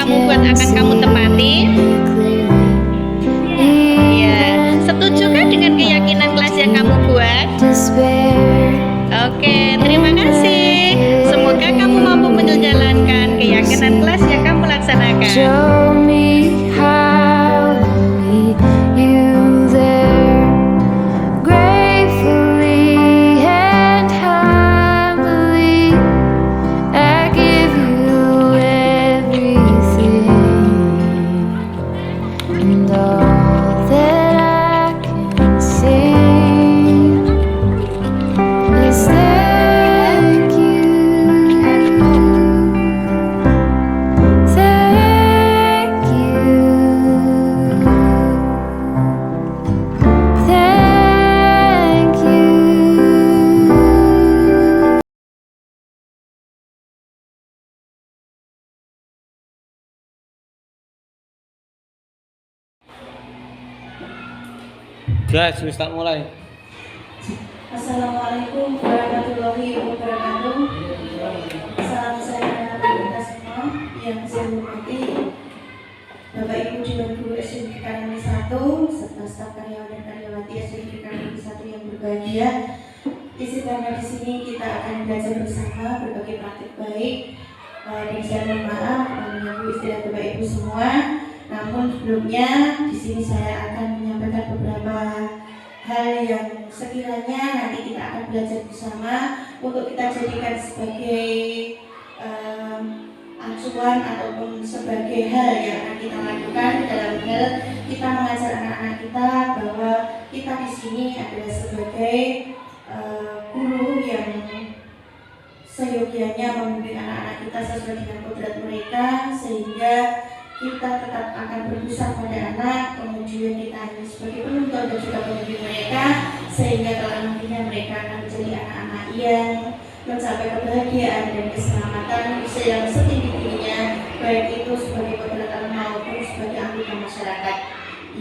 kamu buat akan kamu tepati? Ya, setuju kan dengan keyakinan kelas yang kamu buat? Oke, terima kasih. Semoga kamu mampu menjalankan keyakinan kelas yang kamu laksanakan. Guys, bisa mulai. Assalamualaikum warahmatullahi wabarakatuh. Salam sejahtera kita semua yang saya hormati Bapak Ibu Dewan Guru SDN Karangani 1 serta staf karyawan dan karyawati SDN Karangani 1 yang berbahagia. Karena di sini kita akan belajar bersama berbagai praktik baik. Dan saya mohon maaf mengganggu istirahat Bapak Ibu semua. Namun sebelumnya di sini saya akan menyampaikan beberapa hal yang sekiranya nanti kita akan belajar bersama untuk kita jadikan sebagai acuan ataupun sebagai hal yang akan kita lakukan dalam hal kita mengajar anak-anak kita bahwa kita di sini adalah sebagai guru yang seyogianya membimbing anak-anak kita sesuai dengan kodrat mereka sehingga kita tetap akan berpusat pada anak, kemudian kita hanya sebagai penuntut dan juga pembimbing mereka sehingga kelak nantinya mereka akan menjadi anak-anak yang mencapai kebahagiaan dan keselamatan yang setinggi-tingginya, baik itu sebagai kodrat maupun sebagai anggota masyarakat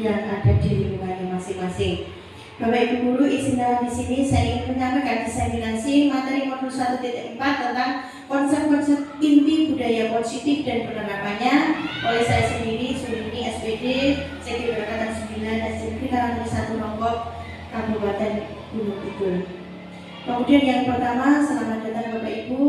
yang ada di lingkungannya masing-masing. Bapak Ibu Guru, izinkan di sini saya ingin menyampaikan diseminasi materi modul 1.4 tentang konsep-konsep inti budaya positif dan penerapannya oleh saya sendiri, Surini SPD, Sekti Berkatan 9, SDN Karangani 1 Lombok, Kabupaten Gunung Kidul. Kemudian yang pertama, selamat datang Bapak Ibu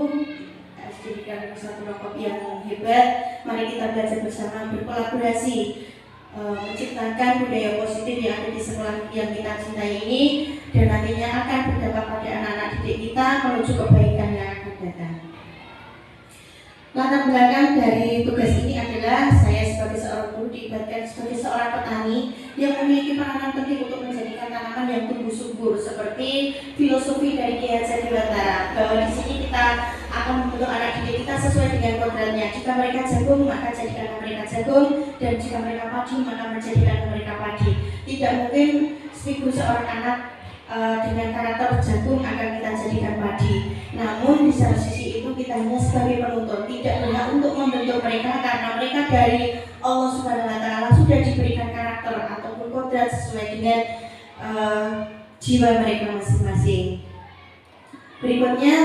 SDN Karangani 1 Lombok yang hebat. Mari kita belajar bersama berkolaborasi menciptakan budaya positif yang ada di sekolah yang kita cintai ini dan nantinya akan berdampak pada anak-anak didik kita menuju kebaikan yang akan datang. Latar belakang dari tugas ini adalah saya sebagai seorang guru diibaratkan sebagai seorang petani yang memiliki peranan penting untuk menjadikan tanaman yang tumbuh subur seperti filosofi dari Ki Hajar Dewantara bahwa di sini kita akan membentuk anak didik kita sesuai dengan kodratnya. Jika mereka jagung maka jadikan mereka jagung dan jika mereka padi maka menjadikan mereka padi. Tidak mungkin seorang anak dengan karakter jagung akan kita jadikan padi. Namun di satu sisi itu kita hanya sebagai penuntut, tidak berhak untuk membentuk mereka karena mereka dari Allah Subhanahu Wa Taala sudah diberikan karakter ataupun kodrat sesuai dengan jiwa mereka masing-masing. Berikutnya,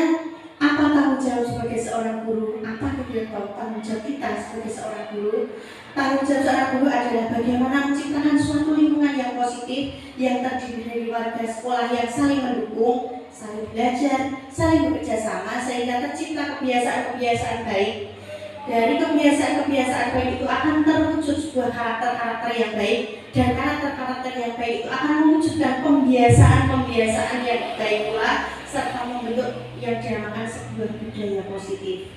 apa tanggung jawab sebagai seorang guru? Apa tanggung jawab kita sebagai seorang guru? Tanggung jawab seorang guru adalah bagaimana menciptakan suatu lingkungan yang positif yang terdiri dari warga sekolah yang saling mendukung, saling belajar, saling bekerja sama sehingga tercipta kebiasaan-kebiasaan baik. Dari kebiasaan-kebiasaan baik itu akan terwujud sebuah karakter-karakter yang baik dan karakter-karakter yang baik itu akan mewujudkan pembiasaan-pembiasaan yang baik pula serta membentuk yang dinamakan sebuah budaya positif.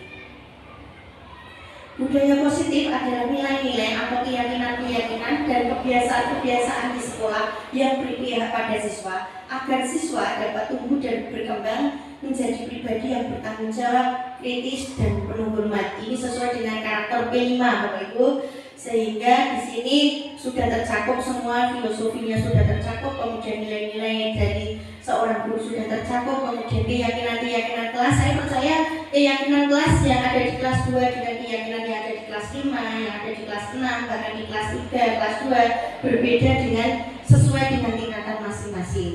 Budaya positif adalah nilai-nilai atau keyakinan-keyakinan dan kebiasaan-kebiasaan di sekolah yang berpihak pada siswa agar siswa dapat tumbuh dan berkembang menjadi pribadi yang bertanggung jawab, kritis dan penuh hormat. Ini sesuai dengan karakter P5 Bapak Ibu, sehingga di sini sudah tercakup semua filosofinya sudah tercakup, kemudian nilai-nilai dari seorang guru sudah tercakup, kemudian keyakinan kelas. Saya percaya keyakinan kelas yang ada di kelas 2 dengan keyakinan yang ada di kelas 5, yang ada di kelas 6, bahkan di kelas 3, kelas 2 berbeda dengan sesuai dengan tingkatan masing-masing.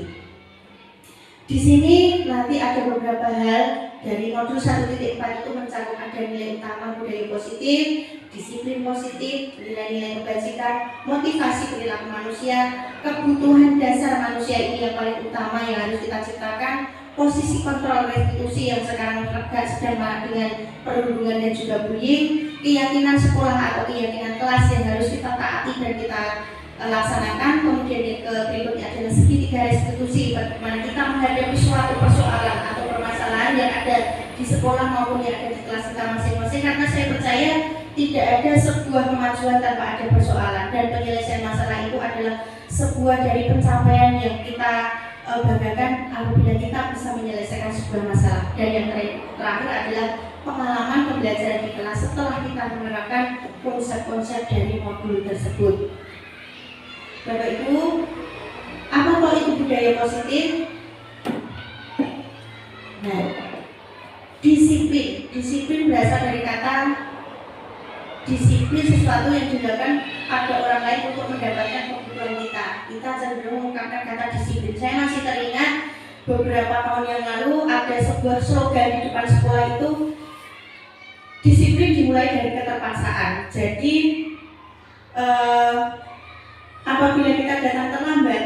Di sini nanti ada beberapa hal dari modul 1.4 itu mencakup ada nilai utama budaya positif, disiplin positif, nilai-nilai kebajikan, motivasi perilaku manusia, kebutuhan dasar manusia ini yang paling utama yang harus kita ciptakan, posisi kontrol restitusi yang sekarang sedang marak dengan perundungan dan juga bullying, keyakinan sekolah atau keyakinan kelas yang harus kita taati dan kita laksanakan. Kemudian yang berikutnya adalah segitiga restitusi, bagaimana kita menghadapi suatu persoalan atau permasalahan yang ada di sekolah maupun yang ada di kelas kita masing-masing, karena saya percaya tidak ada sebuah kemajuan tanpa ada persoalan, dan penyelesaian masalah itu adalah sebuah dari pencapaian yang kita banggakan apabila kita bisa menyelesaikan sebuah masalah. Dan yang terakhir adalah pengalaman pembelajaran di kelas setelah kita menerapkan konsep-konsep dari modul tersebut. Bapak Ibu, apa kalau itu budaya positif? Nah, disiplin berasal dari kata disiplin, sesuatu yang dilakukan pada orang lain untuk mendapatkan kebutuhan kita. Kita cenderung mengungkapkan kata disiplin. Saya masih teringat beberapa tahun yang lalu ada sebuah slogan di depan sekolah itu, disiplin dimulai dari keterpaksaan. Jadi apabila kita datang terlambat,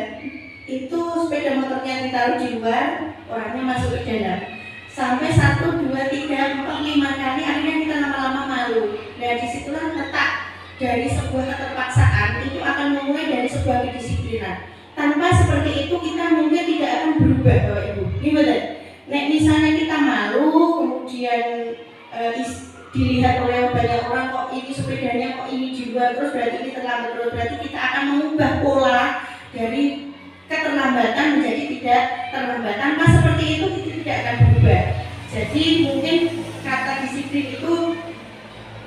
itu sepeda motornya ditaruh di luar, orangnya masuk ke dalam. Sampai 1, 2, 3, 4, 5 kali, akhirnya kita lama-lama malu. Nah, disitulah letak dari sebuah keterpaksaan itu akan memulai dari sebuah kedisiplinan. Tanpa seperti itu kita mungkin tidak akan berubah, Bapak Ibu. Gimana? Nek misalnya kita malu, kemudian dilihat oleh banyak orang, kok ini sepedanya kok ini juga, terus berarti ini terlambat, terus berarti kita akan mengubah pola dari keterlambatan menjadi tidak terlambat. Tanpa seperti itu kita tidak akan berubah. Jadi mungkin kata disiplin itu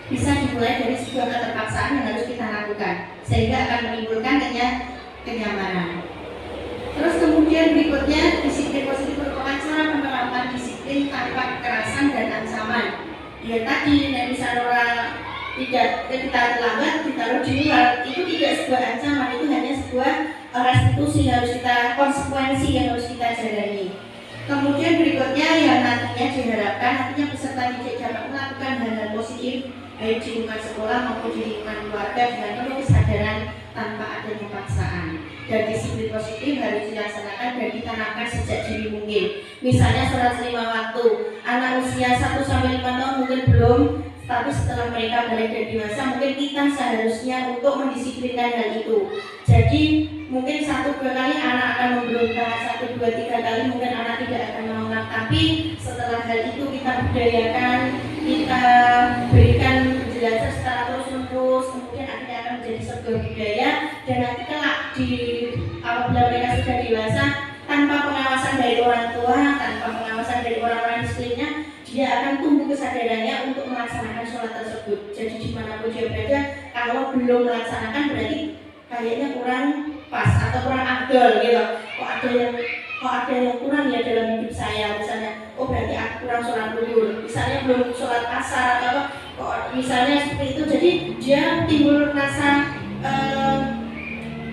bisa dimulai dari sebuah keterpaksaan yang harus kita lakukan, sehingga akan menimbulkan kenyamanan. Terus kemudian berikutnya, disiplin positif merupakan cara menerapkan disiplin tanpa kekerasan dan ancaman. Ya tadi, misalnya orang tidak kita terlambat ditaruh di luar, itu tidak sebuah ancaman, itu hanya sebuah restitusi yang harus kita, konsekuensi yang harus kita jalani. Kemudian berikutnya yang nantinya diharapkan nantinya peserta didik dapat melakukan hal-hal positif baik di lingkungan sekolah maupun di lingkungan keluarga dengan penuh kesadaran tanpa adanya paksaan. Dan disiplin positif harus dilaksanakan dan ditanamkan sejak dini mungkin. Misalnya sholat 5 waktu, anak usia 1-5 tahun mungkin belum, tapi setelah mereka balik dan dewasa mungkin kita seharusnya untuk mendisiplinkan hal itu. Jadi mungkin 1-2 kali anak akan memberontak, 1-2-3 kali mungkin anak tidak akan menolak, tapi setelah hal itu kita budayakan, kita berikan penjelasan secara terus-menerus, kemudian akhirnya akan menjadi sebuah budaya. Dan nanti kelak apabila mereka sudah dewasa, tanpa pengawasan dari orang tua, tanpa pengawasan dari orang-orang di sekelilingnya, dia akan tumbuh kesadarannya untuk melaksanakan sholat tersebut. Jadi dimanapun dia berada, kalau belum melaksanakan berarti kayaknya kurang pas atau kurang afdol gitu. Kok ada yang kurang ya dalam hidup saya, misalnya oh berarti aku kurang sholat zuhur, misalnya belum sholat asar atau apa, kok misalnya seperti itu. Jadi dia timbul rasa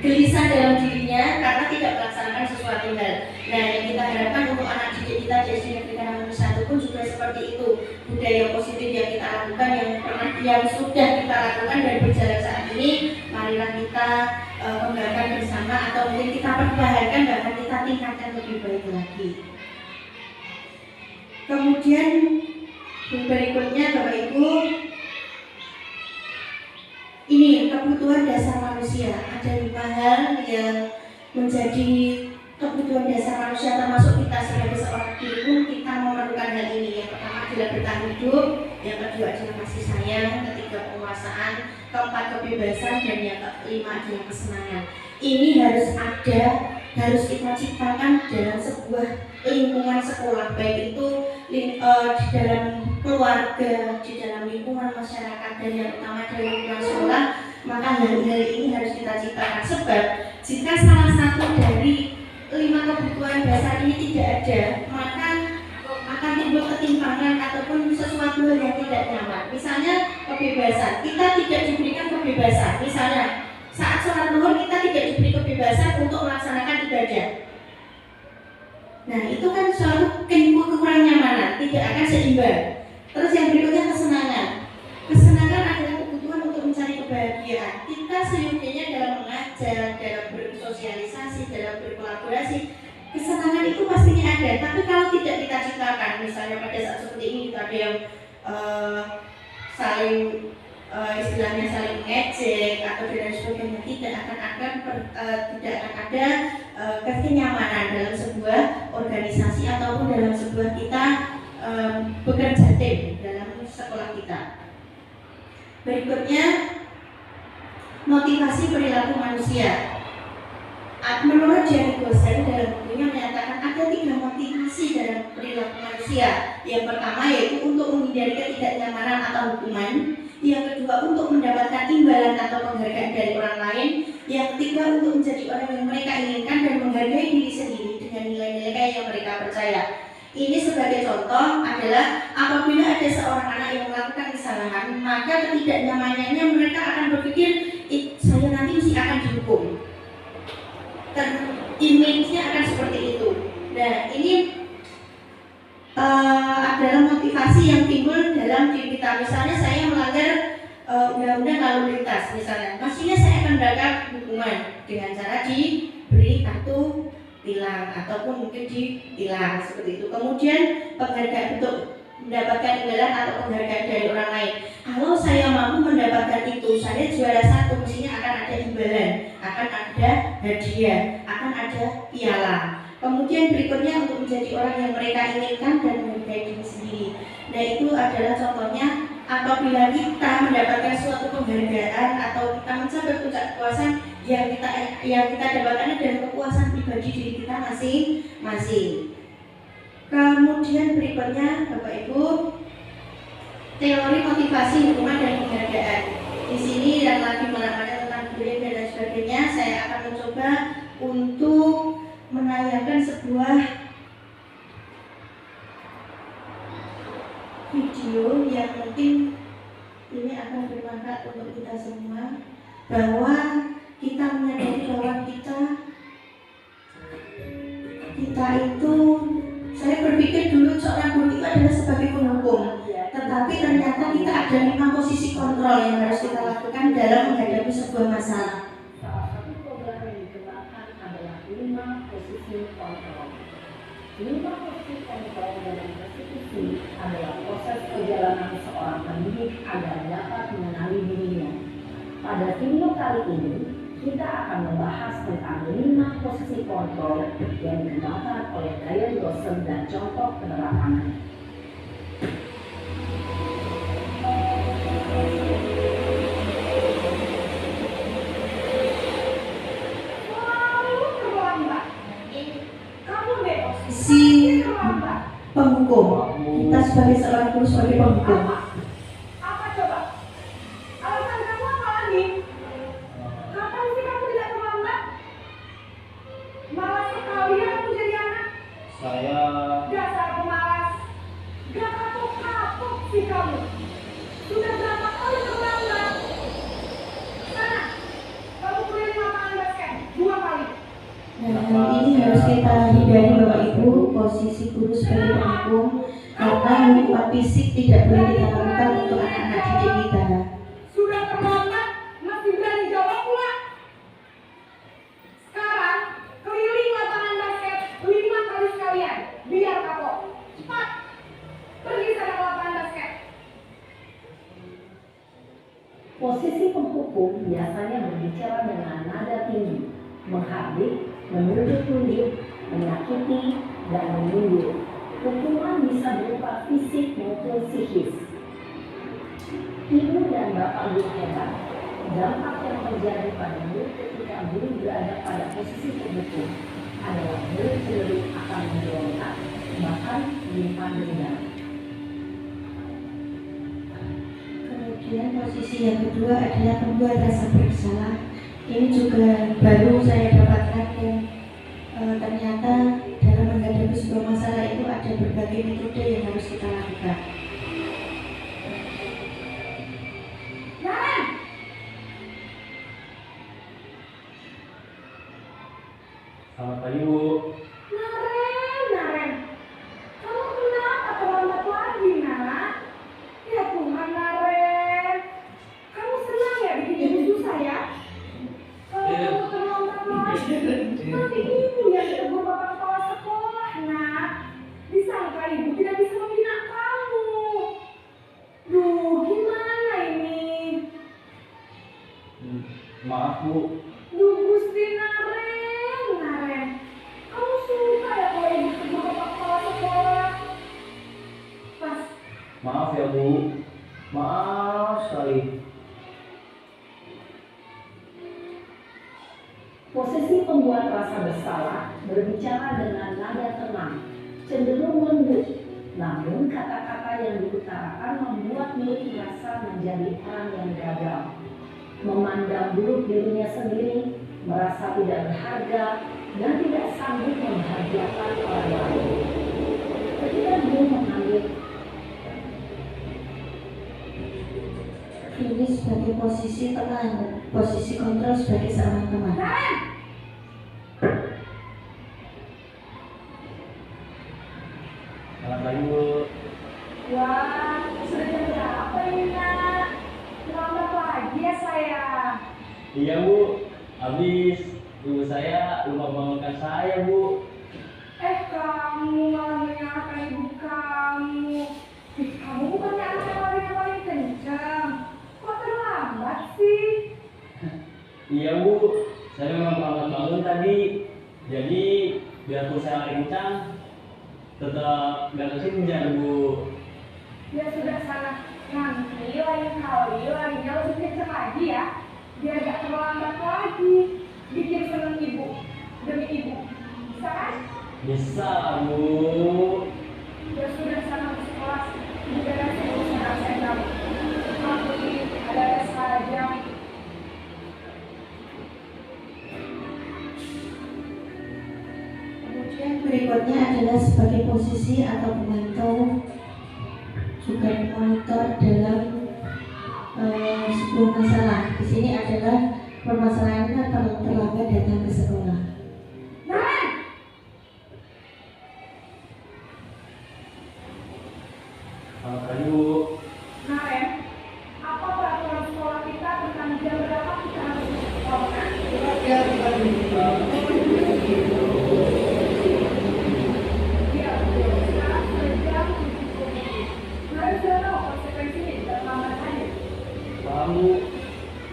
gelisah dalam dirinya karena tidak melaksanakan sesuatu hal. Nah, yang kita harapkan untuk anak didik kita di SD Negeri Karanganyar 1 pun juga seperti itu. Budaya positif yang kita lakukan, yang sudah kita lakukan dan berjalan saat ini, marilah kita kembangkan bersama atau mungkin kita pertahankan, bahkan kita tingkatkan lebih baik lagi. Kemudian berikutnya Bapak Ibu, ini kebutuhan dasar manusia. Ada 5 hal yang menjadi kebutuhan dasar manusia, termasuk kita sebagai seorang guru, kita memerlukan hal ini. Yang pertama adalah bertahan hidup, yang kedua adalah kasih sayang, ketiga penguasaan, keempat kebebasan, dan yang kelima adalah kesenangan. Ini harus ada, harus kita ciptakan dalam sebuah lingkungan sekolah, baik itu di dalam keluarga, di dalam lingkungan masyarakat, dan yang utama dalam lingkungan sekolah. Maka hal-hal ini harus kita ciptakan, sebab jika salah satu dari 5 kebutuhan dasar ini tidak ada, maka akan timbul ketimpangan ataupun sesuatu yang tidak nyaman. Misalnya kebebasan, kita tidak diberikan kebebasan. Misalnya saat sholat zuhur kita tidak diberi kebebasan untuk melaksanakan ibadah. Nah, itu kan suatu kekurangan nyamanan, tidak akan seimbang. Terus yang berikutnya kesenangan. Kesenangan adalah kebutuhan untuk mencari kemanusiaan. Kita seyogianya dalam mengajar, dalam bersosialisasi, dalam berkolaborasi, kesenangan itu pastinya ada. Tapi kalau tidak kita ciptakan, misalnya pada saat seperti ini kita ada yang saling istilahnya saling mengejek atau dan sebagainya, tidak akan ada kenyamanan dalam sebuah organisasi ataupun dalam sebuah kita bekerja tim dalam sekolah kita. Berikutnya, motivasi perilaku manusia. Menurut Jerry Gosen dalam bukunya menyatakan ada 3 motivasi dalam perilaku manusia. Yang pertama yaitu untuk menghindari ketidaknyamanan atau hukuman. Yang kedua untuk mendapatkan imbalan atau penghargaan dari orang lain. Yang ketiga untuk menjadi orang yang mereka inginkan dan menghargai diri sendiri dengan nilai-nilai yang mereka percaya. Ini sebagai contoh adalah apabila ada seorang anak yang melakukan kesalahan, maka ketidaknyamanannya mereka akan berpikir, saya nanti mesti akan dihukum. Dan image-nya akan seperti itu. Nah, ini adalah motivasi yang timbul dalam diri kita. Misalnya saya melanggar undang-undang lalu lintas, misalnya, pastinya saya akan mendapatkan hukuman dengan cara diberi kartu tilang ataupun mungkin ditilang seperti itu. Kemudian penghargaan untuk mendapatkan imbalan atau penghargaan dari orang lain. Kalau saya mampu mendapatkan itu, saya juara 1, mestinya akan ada imbalan, akan ada hadiah, akan ada piala. Kemudian berikutnya untuk menjadi orang yang mereka inginkan dan menghargai diri sendiri. Nah, itu adalah contohnya apabila kita mendapatkan suatu penghargaan atau kita mencapai puncak kepuasan yang kita dapatkan adalah kepuasan pribadi diri kita masing-masing. Kemudian berikutnya Bapak Ibu, teori motivasi hukuman dan penghargaan. Di sini dan lagi mana-mana tentang bullying dan sebagainya, saya akan mencoba untuk menayangkan sebuah video yang mungkin ini akan bermanfaat untuk kita semua, bahwa kita menyadari bahwa kita itu, saya berpikir dulu seorang guru itu adalah sebagai penghukum, tetapi ternyata kita ada 5 posisi kontrol yang harus kita lakukan dalam menghadapi sebuah masalah. Salah satu program yang dikembangkan adalah 5 posisi kontrol. 5 posisi kontrol dalam konstitusi adalah proses perjalanan seorang pendidik agar dapat mengenali dirinya. Pada video kali ini, kita akan membahas tentang 5 posisi kontrol yang dikembangkan oleh Diane Rosen dan contoh penerapannya. Si penghukum, kita sebagai seorang guru, sebagai penghukum. Apa coba? Alasan kamu apa lagi? Kapan sih kamu tidak terlambat? Malas sekali ya kamu jadi anak. Saya Dasar pemalas. Gak kapok-kapok sih kamu. Sudah berapa kali terlambat? Sana, kamu keliling lapangan basket 2 kali. Nah, ini harus kita hindari Bapak Ibu, posisi guru sebagai penghukum, karena hukuman fisik tidak boleh kita lakukan untuk anak-anak didik kita. Sudah terlambat, masih berani jawab pula. Sekarang, keliling lapangan basket 5 kali sekalian, biar kapok. Cepat, pergi sana ke lapangan basket. Posisi penghukum biasanya berbicara dengan nada tinggi, menghardik, menunjuk-nunjuk, menyakiti, dan menyindir. Hukuman bisa berupa fisik maupun psikis. Ibu dan bapak guru hebat. Dampak yang terjadi pada murid ketika guru berada pada posisi penghukum adalah murid cenderung akan memberontak, bahkan menyimpan dendam. Kemudian posisi yang kedua adalah membuat rasa bersalah. Ini juga baru saya dapatkan yang ternyata dalam menghadapi sebuah masalah itu ada berbagai metode yang harus kita lakukan. Naren! selamat pagi Bu. Naren, kamu kenapa terlambat lagi, nak? Ya Tuhan, Naren, kamu senang ya bikin ibu susah? Maaf Bu. Duh Gusti Naren. Kamu suka ya kalau ibu tegur bapak kepala sekolah? Pas. Maaf ya Bu. Maaf sekali. Posisi pembuat rasa bersalah berbicara dengan nada tenang, cenderung lembut. Namun kata-kata yang diutarakan membuat Mei merasa menjadi orang yang gagal, memandang buruk dirinya sendiri, merasa tidak berharga, dan tidak sanggup membahagiakan orang lain. Ketika dia mengambil Ini sebagai posisi teman, posisi kontrol sebagai seorang teman. Selamat pagi Bu. wah, sudah jam berapa ini nak? Selamat pagi ya sayang. Iya Bu. Habis ibu saya lupa bangunkan saya Bu. Kamu malah menyalahkan ibu kamu. Kamu bukannya anak yang paling kencang. Kok terlambat sih? Iya Bu. Saya memang terlambat bangun tadi. Jadi biarpun saya lari kencang, tetap gak kesenjar Bu. Ya sudah sana. Nanti lain kali larinya lebih kencang lagi ya. Biar gak terlambat lagi. Bikin seneng ibu. Demi ibu. Bisa kan? Bisa Bu. Ya sudah sana ke sekolah. Ibu beresin urusan absen kamu. Nanti ada tes saja. Kemudian berikutnya adalah sebagai posisi atau pemantau juga monitor dalam sebuah masalah. Di sini adalah permasalahannya terlambat datang ke sekolah. Naren! Selamat pagi Bu. Naren, apa peraturan sekolah kita tentang jam berapa kita harus ke sekolah? Ya, betul. Sekarang sudah jam 7.30. Naren sudah tahu konsekuensinya jika terlambat aja. Paham Bu.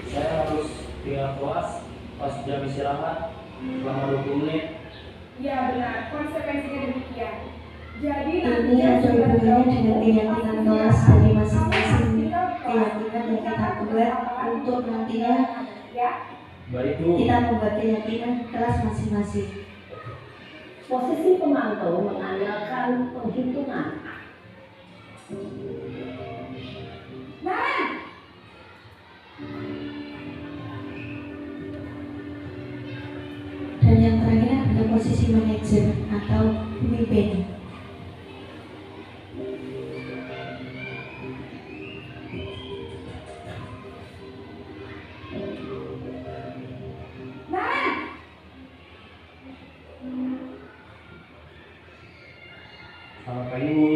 Saya harus tinggal kelas pas jam istirahat selama 20 menit. Ya benar, konsekuensinya demikian. Jadi Ini ada hubungannya dengan keyakinan kelas dari masing-masing keyakinan yang kita buat untuk nantinya ya. Baik Bu. kita membuat keyakinan kelas masing-masing. Posisi pemantau mengandalkan penghitungan. Naren! Dan yang terakhir adalah posisi manajer atau pemimpin. Naren! Selamat pagi Bu.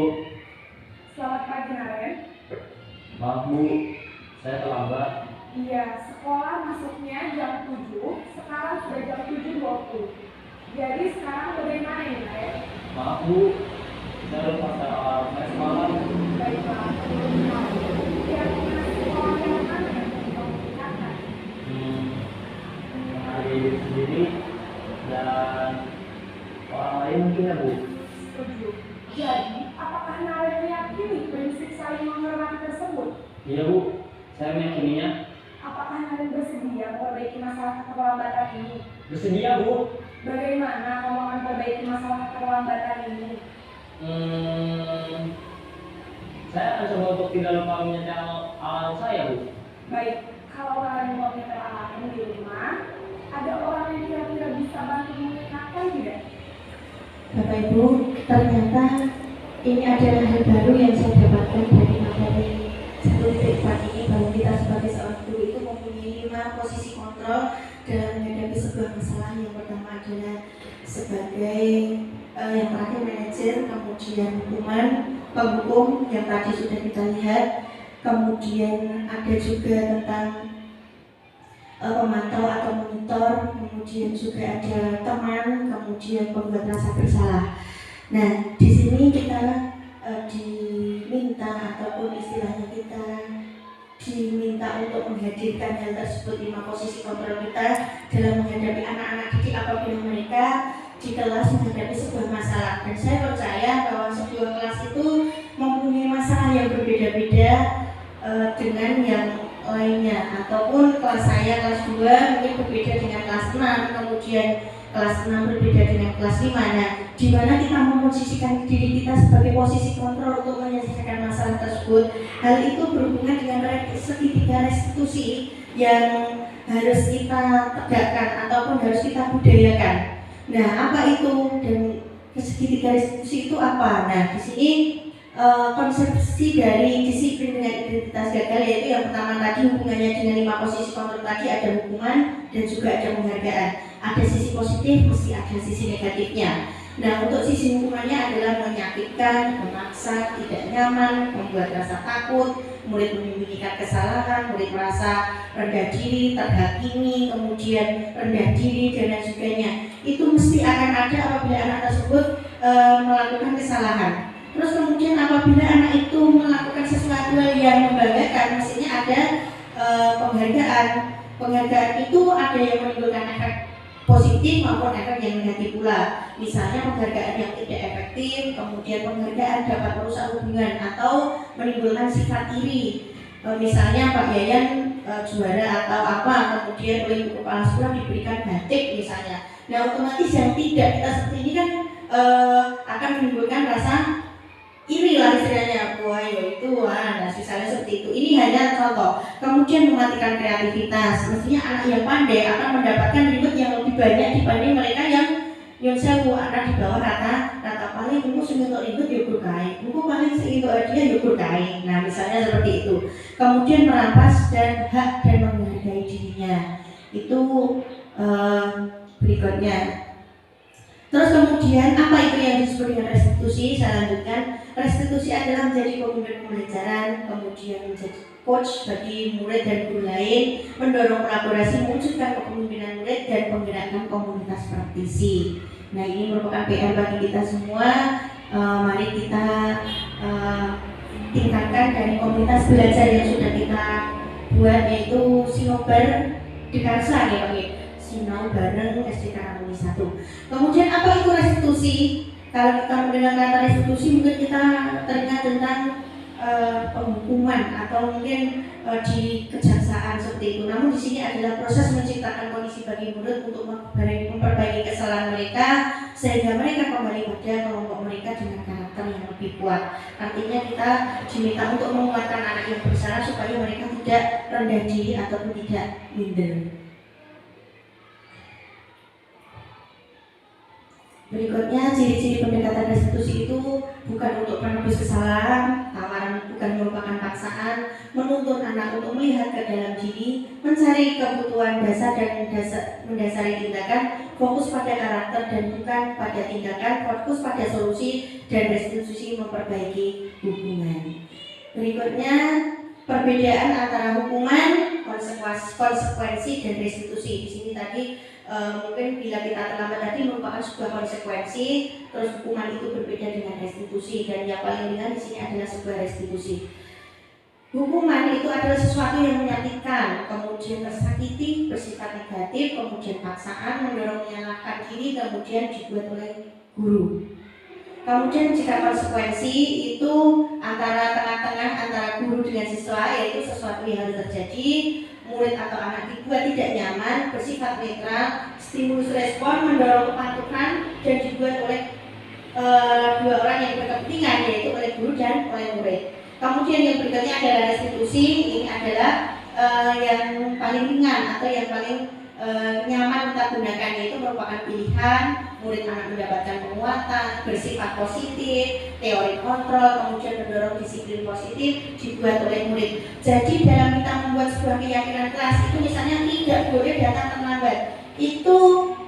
Selamat pagi Naren. Maaf Bu, saya terlambat. Iya, sekolah masuknya jam 7, sekarang sudah jam 7.20. Jadi sekarang bagaimana ini Naren? Maaf Bu, saya lupa alarm saya semalam. Baiklah, kira-kira sekolah yang mana yang kamu gunakan? Hari sendiri dan orang lain mungkin ya Bu. Setuju. Jadi, apakah Naren meyakini prinsip saling menghormati tersebut? Iya Bu, saya meyakininya. Apakah Naren bersedia memperbaiki masalah keterlambatan ini? Bersedia Bu. Bagaimana kamu akan memperbaiki masalah keterlambatan ini? Saya akan coba untuk tidak lupa menyetel alarm saya Bu. Baik, kalau Naren mau nyetel alarm di rumah, ada orang yang kira-kira bisa bantu mengingatkan tidak? Bapak Ibu, ternyata ini adalah hal baru yang saya dapatkan dari materi 1.4 ini, bahwa kita sebagai seorang guru itu mempunyai 5 posisi kontrol dalam menghadapi sebuah masalah. Yang pertama adalah sebagai yang terakhir manajer, kemudian penghukum yang tadi sudah kita lihat, kemudian ada juga tentang pemantau atau monitor, kemudian juga ada teman, kemudian pembuat rasa bersalah. Nah, di sini kita diminta ataupun istilahnya kita diminta untuk menghadirkan hal tersebut 5 posisi kontrol kita dalam menghadapi anak-anak didik apabila mereka di kelas menghadapi sebuah masalah. Dan saya percaya bahwa sebuah kelas itu mempunyai masalah yang berbeda-beda dengan yang lainnya, ataupun kelas saya kelas 2 mungkin berbeda dengan kelas 6, kemudian kelas 6 berbeda dengan kelas 5. Nah, di mana kita memposisikan diri kita sebagai posisi kontrol untuk menyelesaikan masalah tersebut. Hal itu berhubungan dengan segitiga restitusi yang harus kita tegakkan ataupun harus kita budayakan. Nah, apa itu dan segitiga restitusi itu apa? Nah, di sini konsepsi dari disiplin dengan identitas gagal, yaitu yang pertama tadi hubungannya dengan 5 posisi kontrol tadi, ada hukuman dan juga ada penghargaan. Ada sisi positif, mesti ada sisi negatifnya. Nah, untuk sisi hukumannya adalah menyakitkan, memaksa, tidak nyaman, membuat rasa takut, murid menyembunyikan kesalahan, murid merasa rendah diri, terhakimi, kemudian rendah diri dan lain sebagainya. Itu mesti akan ada apabila anak tersebut melakukan kesalahan. Terus kemudian apabila anak itu melakukan sesuatu yang membanggakan, mestinya ada penghargaan. Penghargaan itu ada yang menimbulkan efek positif maupun efek yang negatif pula. Misalnya penghargaan yang tidak efektif, kemudian penghargaan dapat merusak hubungan atau menimbulkan sifat iri. Misalnya Pak Yayan juara atau apa, kemudian oleh kepala sekolah diberikan batik misalnya. Nah, otomatis yang tidak kita seperti ini kan akan menimbulkan rasa iri lah istilahnya, wah itu nah misalnya seperti itu. Ini hanya contoh. Kemudian mematikan kreativitas. Mestinya anak yang pandai akan mendapatkan ribet yang lebih banyak dibanding mereka yang sewu anak di bawah rata paling untuk segitu ribet yukur kain, untuk paling segitu aja yukur kain. Nah misalnya seperti itu. Kemudian merampas dan hak dan menghargai dirinya. Itu berikutnya. Terus kemudian apa itu yang disebut dengan restitusi? Saya lanjutkan. Restitusi adalah menjadi pemimpin pembelajaran, kemudian menjadi coach bagi murid dan guru lain, mendorong kolaborasi, mewujudkan kepemimpinan murid dan menggerakkan komunitas praktisi. Nah, ini merupakan PR bagi kita semua. Mari kita tingkatkan dari komunitas belajar yang sudah kita buat, yaitu Sinobar di Karsa ya Pak. Sinau bareng SD Karangmuni 1. Kemudian apa itu restitusi? Kalau kita mendengar kata restitusi mungkin kita teringat tentang penghukuman atau mungkin di kejaksaan seperti itu. Namun di sini adalah proses menciptakan kondisi bagi murid untuk memperbaiki kesalahan mereka sehingga mereka kembali pada kelompok mereka dengan karakter yang lebih kuat. Artinya kita diminta untuk menguatkan anak yang bersalah supaya mereka tidak rendah diri ataupun tidak minder. Berikutnya, ciri-ciri pendekatan restitusi itu bukan untuk menebus kesalahan, tawaran bukan merupakan paksaan, menuntun anak untuk melihat ke dalam diri, mencari kebutuhan dasar dan mendasari tindakan, fokus pada karakter dan bukan pada tindakan, fokus pada solusi dan restitusi memperbaiki hubungan. Berikutnya, perbedaan antara hukuman, konsekuensi dan restitusi. Di sini tadi mungkin bila kita terlambat tadi merupakan sebuah konsekuensi, terus hukuman itu berbeda dengan restitusi, dan yang paling ringan di sini adalah sebuah restitusi. Hukuman itu adalah sesuatu yang menyakitkan, kemudian tersakiti, bersifat negatif, kemudian paksaan, mendorong menyalahkan diri, kemudian dibuat oleh guru. Kemudian jika konsekuensi itu antara tengah-tengah antara guru dengan siswa, yaitu sesuatu yang harus terjadi, murid atau anak dibuat tidak nyaman, bersifat netral, stimulus respon, mendorong kepatuhan, dan dibuat oleh dua orang yang berkepentingan, yaitu oleh guru dan oleh murid. Kemudian yang berikutnya adalah restitusi. Ini adalah yang paling ringan atau yang paling nyaman kita gunakan, yaitu merupakan pilihan, murid anak mendapatkan penguatan, bersifat positif, teori kontrol, kemudian mendorong disiplin positif dibuat oleh murid. Jadi dalam kita membuat sebuah keyakinan kelas itu misalnya tidak boleh datang terlambat, itu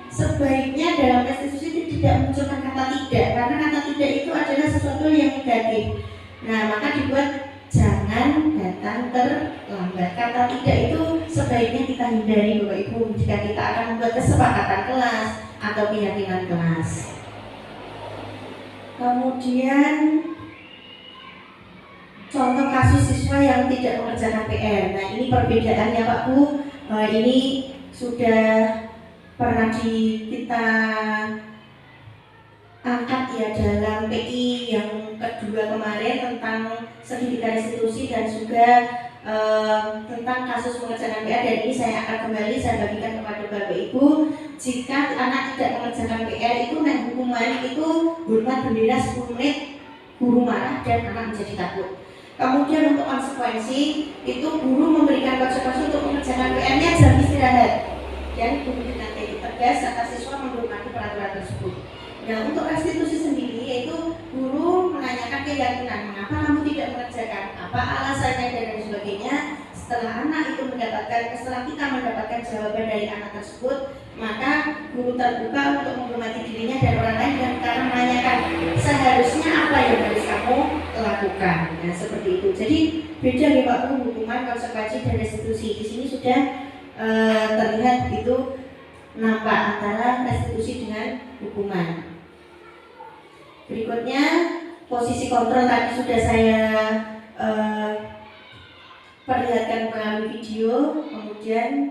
sebaiknya dalam restitusi itu tidak munculkan kata tidak, karena kata tidak itu adalah sesuatu yang negatif. Nah, maka dibuat jangan datang terlambat. Kata tidak itu sebaiknya kita hindari Bapak Ibu jika kita akan membuat kesepakatan kelas atau keyakinan kelas. Kemudian contoh kasus siswa yang tidak mengerjakan PR. Nah, ini perbedaannya Pak Bu. Ini sudah pernah kita angkat ya dalam PI yang kedua kemarin tentang sertifikat restitusi dan juga tentang kasus mengerjakan PR. Dan ini saya akan kembali saya bagikan kepada Bapak Ibu. Jika anak tidak mengerjakan PR itu hukuman itu hormat bendera 10 menit, guru marah dan anak menjadi takut. Kemudian untuk konsekuensi itu guru memberikan konsekuensi untuk mengerjakan PR-nya jam istirahat dan guru dengan tegas serta siswa menghormati peraturan tersebut. Nah, untuk restitusi sendiri yaitu guru menanyakan keyakinan mengapa kamu tidak mengerjakan, apa alasannya dan lain sebagainya. Setelah kita mendapatkan jawaban dari anak tersebut, maka guru terbuka untuk menghormati dirinya dan orang lain dan karena menanyakan seharusnya apa yang harus kamu lakukan. Nah, seperti itu. Jadi beda nih Pak Bu, hukuman, konsekuensi dan restitusi. Di sini sudah terlihat begitu nampak antara restitusi dengan hukuman. Berikutnya posisi kontrol tadi sudah saya perlihatkan melalui video. Kemudian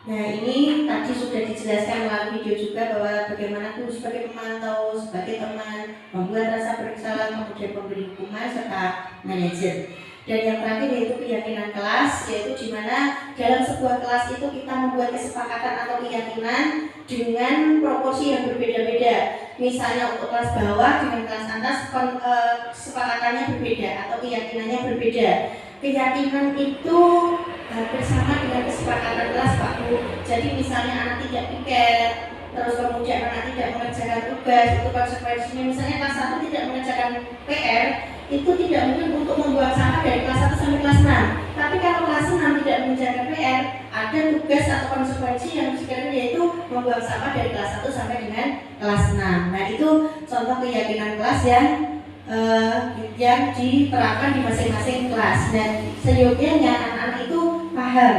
nah ini tadi sudah dijelaskan melalui video juga bahwa bagaimana guru sebagai pemantau, sebagai teman, membuat rasa bersalah, kemudian memberi hukuman serta manajer. Dan yang terakhir yaitu keyakinan kelas, yaitu di mana dalam sebuah kelas itu kita membuat kesepakatan atau keyakinan dengan proporsi yang berbeda-beda. Misalnya untuk kelas bawah dengan kelas atas kesepakatannya berbeda atau keyakinannya berbeda. Keyakinan itu bersama dengan kesepakatan kelas Pak Bu. Jadi misalnya anak tidak piket, terus kemudian anak tidak mengerjakan tugas, itu konsekuensinya misalnya kelas 1 tidak mengerjakan PR, itu tidak mungkin untuk membuang sampah dari kelas 1 sampai kelas 6. Tapi kalau kelas 6 tidak mengerjakan PR, ada tugas atau konsekuensi yang sekiranya yaitu membuang sampah dari kelas 1 sampai dengan kelas 6. Nah, itu contoh keyakinan kelas yang diterapkan di masing-masing kelas dan seyogianya anak-anak itu paham.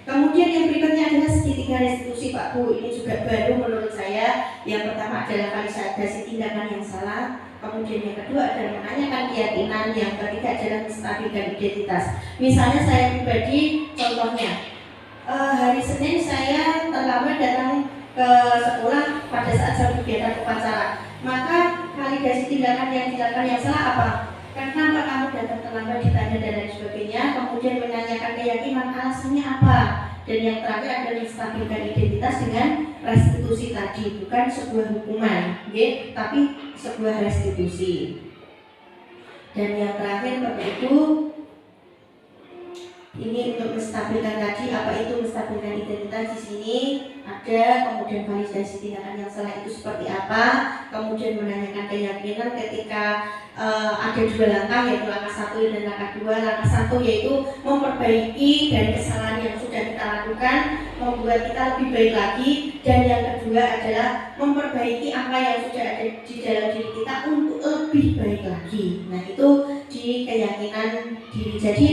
Kemudian yang berikutnya adalah segitiga restitusi Pak Bu. Ini juga baru menurut saya. Yang pertama adalah validasi tindakan yang salah. Kemudian yang kedua adalah menanyakan keyakinan. Yang ketiga adalah menstabilkan identitas. Misalnya saya pribadi, contohnya hari Senin saya terlambat datang ke sekolah pada saat jam kegiatan upacara. Maka validasi tindakan yang dilakukan yang salah apa? Kenapa kamu datang terlambat, ditanya dan lain sebagainya. Kemudian menanyakan keyakinan alasannya apa. Dan yang terakhir adalah menstabilkan identitas dengan restitusi tadi, bukan sebuah hukuman, tapi sebuah restitusi. Dan yang terakhir Bapak Ibu, ini untuk menstabilkan tadi, apa itu menstabilkan identitas di sini ada, kemudian validasi tindakan yang salah itu seperti apa, kemudian menanyakan keyakinan ketika ada dua langkah yaitu langkah 1 dan langkah 2. Langkah 1 yaitu memperbaiki dari kesalahan yang sudah kita lakukan, membuat kita lebih baik lagi, dan yang kedua adalah memperbaiki apa yang sudah ada di dalam diri kita untuk lebih baik lagi. Nah, itu di keyakinan diri. Jadi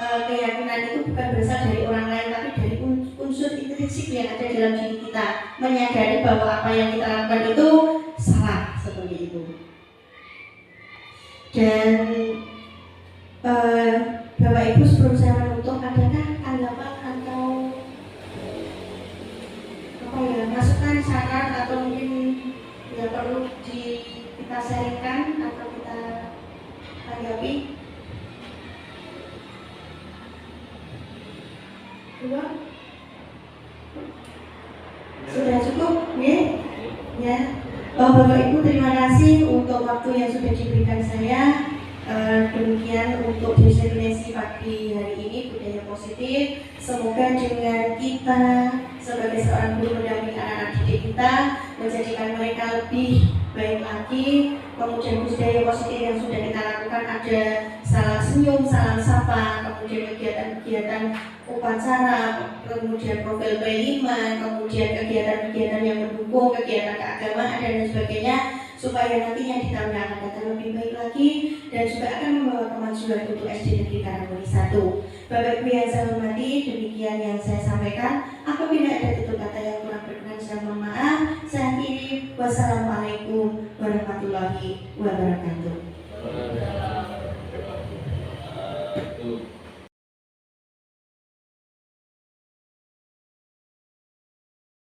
keyakinan itu bukan berasal dari orang lain tapi dari unsur intrinsik yang ada dalam diri kita, menyadari bahwa apa yang kita lakukan itu salah, seperti itu. Dan Bapak Ibu, sebelum saya menutup, adakah tanggapan atau masukan, saran atau mungkin yang perlu kita sharingkan atau kita tanggapi? Sudah cukup, ya. Bapak Ibu, terima kasih untuk waktu yang sudah diberikan saya. Demikian untuk definisi pagi hari ini, budaya positif. Semoga dengan kita sebagai seorang guru mendampingi anak-anak didik kita, menjadikan mereka lebih baik lagi. Kemudian budaya positif yang sudah kita lakukan ada salam senyum, salam sapa, kemudian kegiatan-kegiatan upacara, kemudian profil iman, kemudian kegiatan-kegiatan yang mendukung, kegiatan keagamaan dan lain sebagainya, supaya nantinya di tahun yang akan datang lebih baik lagi dan juga akan membawa kemajuan untuk SD Negeri Karangturi 1. Bapak Ibu yang saya hormati, demikian yang saya sampaikan. Apabila ada tutur kata yang kurang berkenan, saya mohon maaf. Saya akhiri. Wassalamualaikum warahmatullahi wabarakatuh.